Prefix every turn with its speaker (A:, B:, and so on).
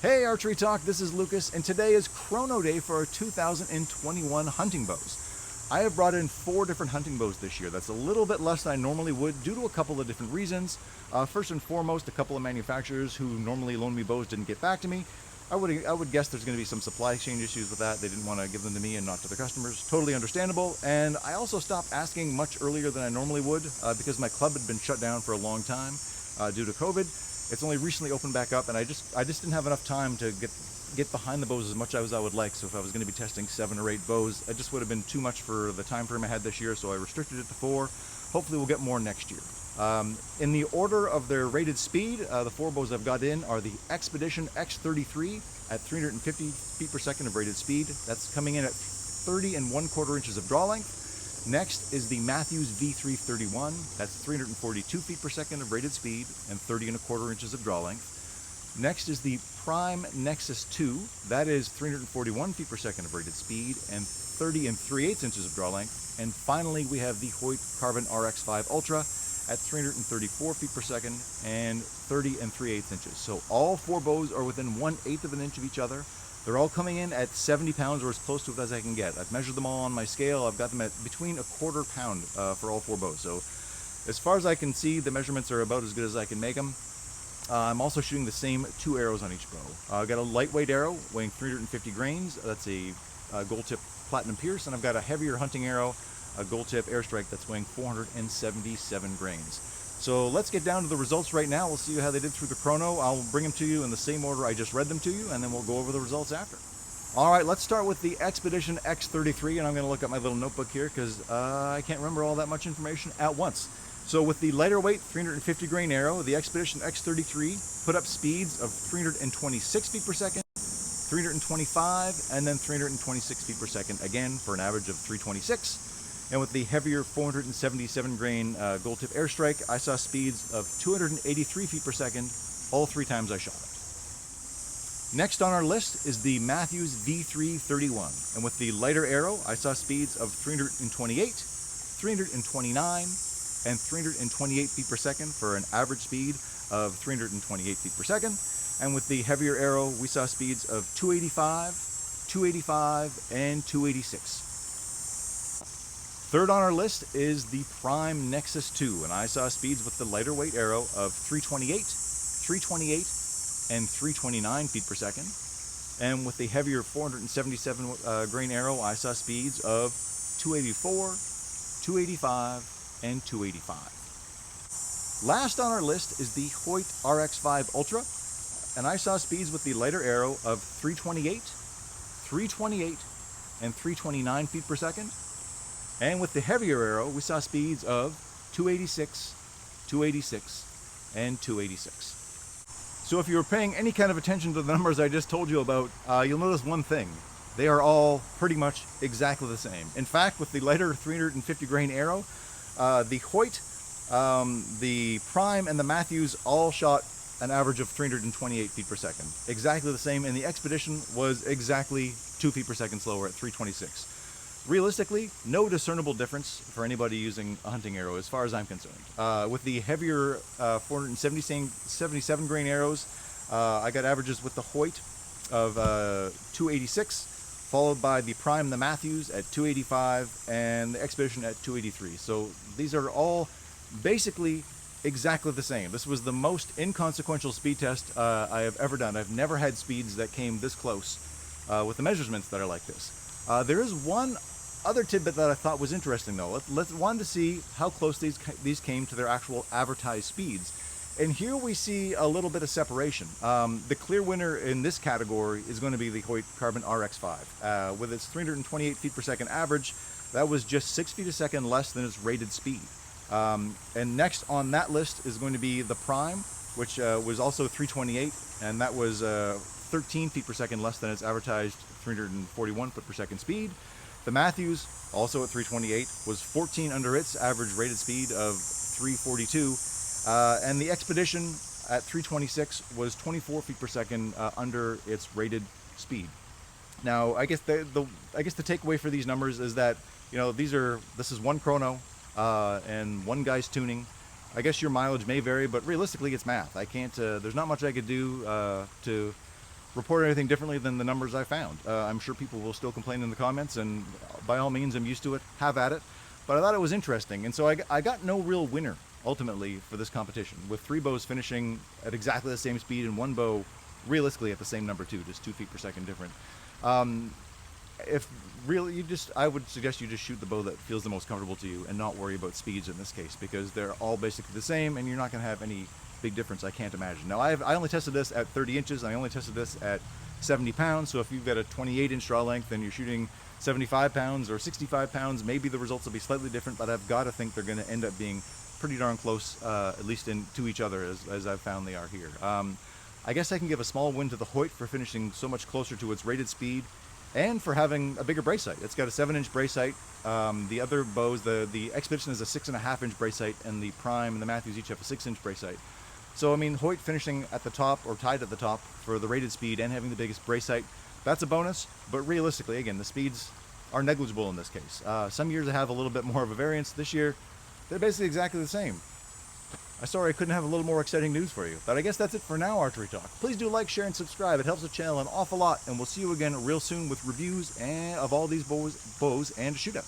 A: Hey ArcheryTalk, this is Lucas, and today is Chrono Day for our 2021 hunting bows. I have brought in 4 different hunting bows this year. That's a little bit less than I normally would due to a couple of different reasons. First and foremost, a couple of manufacturers who normally loan me bows didn't get back to me. I would guess there's going to be some supply chain issues with that. They didn't want to give them to me and not to their customers. Totally understandable. And I also stopped asking much earlier than I normally would because my club had been shut down for a long time due to COVID. It's only recently opened back up, and I just didn't have enough time to get behind the bows as much as I would like. So if I was going to be testing 7 or 8 bows, it just would have been too much for the time frame I had this year, so I restricted it to 4. Hopefully we'll get more next year. In the order of their rated speed, the 4 bows I've got in are the Xpedition X33 at 350 feet per second of rated speed. That's coming in at 30 1/4 inches of draw length. Next is the Mathews V3 31. That's 342 feet per second of rated speed and 30 1/4 inches of draw length. Next is the Prime Nexus 2. That is 341 feet per second of rated speed and 30 3/8 inches of draw length. And finally, we have the Hoyt Carbon RX5 Ultra at 334 feet per second and 30 3/8 inches. So all 4 bows are within 1/8 of an inch of each other. They're all coming in at 70 pounds or as close to it as I can get. I've measured them all on my scale. I've got them at between 1/4 pound for all 4 bows. So as far as I can see, the measurements are about as good as I can make them. I'm also shooting the same 2 arrows on each bow. I've got a lightweight arrow weighing 350 grains. That's a Gold Tip Platinum Pierce. And I've got a heavier hunting arrow, a Gold Tip AirStrike, that's weighing 477 grains. So let's get down to the results right now. We'll see how they did through the chrono. I'll bring them to you in the same order I just read them to you, and then we'll go over the results after. All right, let's start with the Xpedition X33, and I'm going to look at my little notebook here because I can't remember all that much information at once. So with the lighter weight 350 grain arrow, the Xpedition X33 put up speeds of 326 feet per second, 325, and then 326 feet per second, again for an average of 326. And with the heavier 477 grain Gold Tip AirStrike, I saw speeds of 283 feet per second all 3 times I shot it. Next on our list is the Mathews V3 31. And with the lighter arrow, I saw speeds of 328, 329, and 328 feet per second for an average speed of 328 feet per second. And with the heavier arrow, we saw speeds of 285, 285, and 286. Third on our list is the Prime Nexus 2, and I saw speeds with the lighter weight arrow of 328, 328, and 329 feet per second. And with the heavier 477 grain arrow, I saw speeds of 284, 285, and 285. Last on our list is the Hoyt RX5 Ultra, and I saw speeds with the lighter arrow of 328, 328, and 329 feet per second. And with the heavier arrow, we saw speeds of 286, 286, and 286. So if you were paying any kind of attention to the numbers I just told you about, you'll notice one thing. They are all pretty much exactly the same. In fact, with the lighter 350 grain arrow, the Hoyt, the Prime, and the Mathews all shot an average of 328 feet per second. Exactly the same, and the Xpedition was exactly 2 feet per second slower at 326. Realistically, no discernible difference for anybody using a hunting arrow as far as I'm concerned. With the heavier 477 grain arrows, I got averages with the Hoyt of 286, followed by the Prime, the Mathews at 285, and the Xpedition at 283. So these are all basically exactly the same. This was the most inconsequential speed test I have ever done. I've never had speeds that came this close with the measurements that are like this. There is one other tidbit that I thought was interesting though. Let's wanted to see how close these came to their actual advertised speeds. And here we see a little bit of separation. The clear winner in this category is going to be the Hoyt Carbon RX5. With its 328 feet per second average, that was just 6 feet a second less than its rated speed. And next on that list is going to be the Prime, which was also 328, and that was 13 feet per second less than its advertised 341 foot per second speed. The Mathews, also at 328, was 14 under its average rated speed of 342. And the Xpedition at 326 was 24 feet per second under its rated speed. Now, I guess the takeaway for these numbers is that, you know, this is one chrono and one guy's tuning. I guess your mileage may vary, but realistically, it's math. I can't. There's not much I could do to report anything differently than the numbers I found. I'm sure people will still complain in the comments, and by all means, I'm used to it. Have at it. But I thought it was interesting, and so I got no real winner ultimately for this competition, with 3 bows finishing at exactly the same speed and 1 bow realistically at the same number too, just 2 feet per second different. If really I would suggest you just shoot the bow that feels the most comfortable to you and not worry about speeds in this case, because they're all basically the same and you're not going to have any big difference, I can't imagine. Now I only tested this at 30 inches, I only tested this at 70 pounds, so if you've got a 28 inch draw length and you're shooting 75 pounds or 65 pounds, maybe the results will be slightly different, but I've got to think they're going to end up being pretty darn close, at least to each other, as I've found they are here. I guess I can give a small win to the Hoyt for finishing so much closer to its rated speed, and for having a bigger brace sight. It's got a 7-inch brace sight. The other bows, the Xpedition is a 6.5-inch brace sight, and the Prime and the Mathews each have a 6-inch brace sight. So I mean, Hoyt finishing at the top or tied at the top for the rated speed and having the biggest brace sight, that's a bonus. But realistically, again, the speeds are negligible in this case. Some years I have a little bit more of a variance. This year, they're basically exactly the same. I'm sorry I couldn't have a little more exciting news for you, but I guess that's it for now, Archery Talk. Please do like, share, and subscribe. It helps the channel an awful lot, and we'll see you again real soon with reviews of all these bows and a shootout.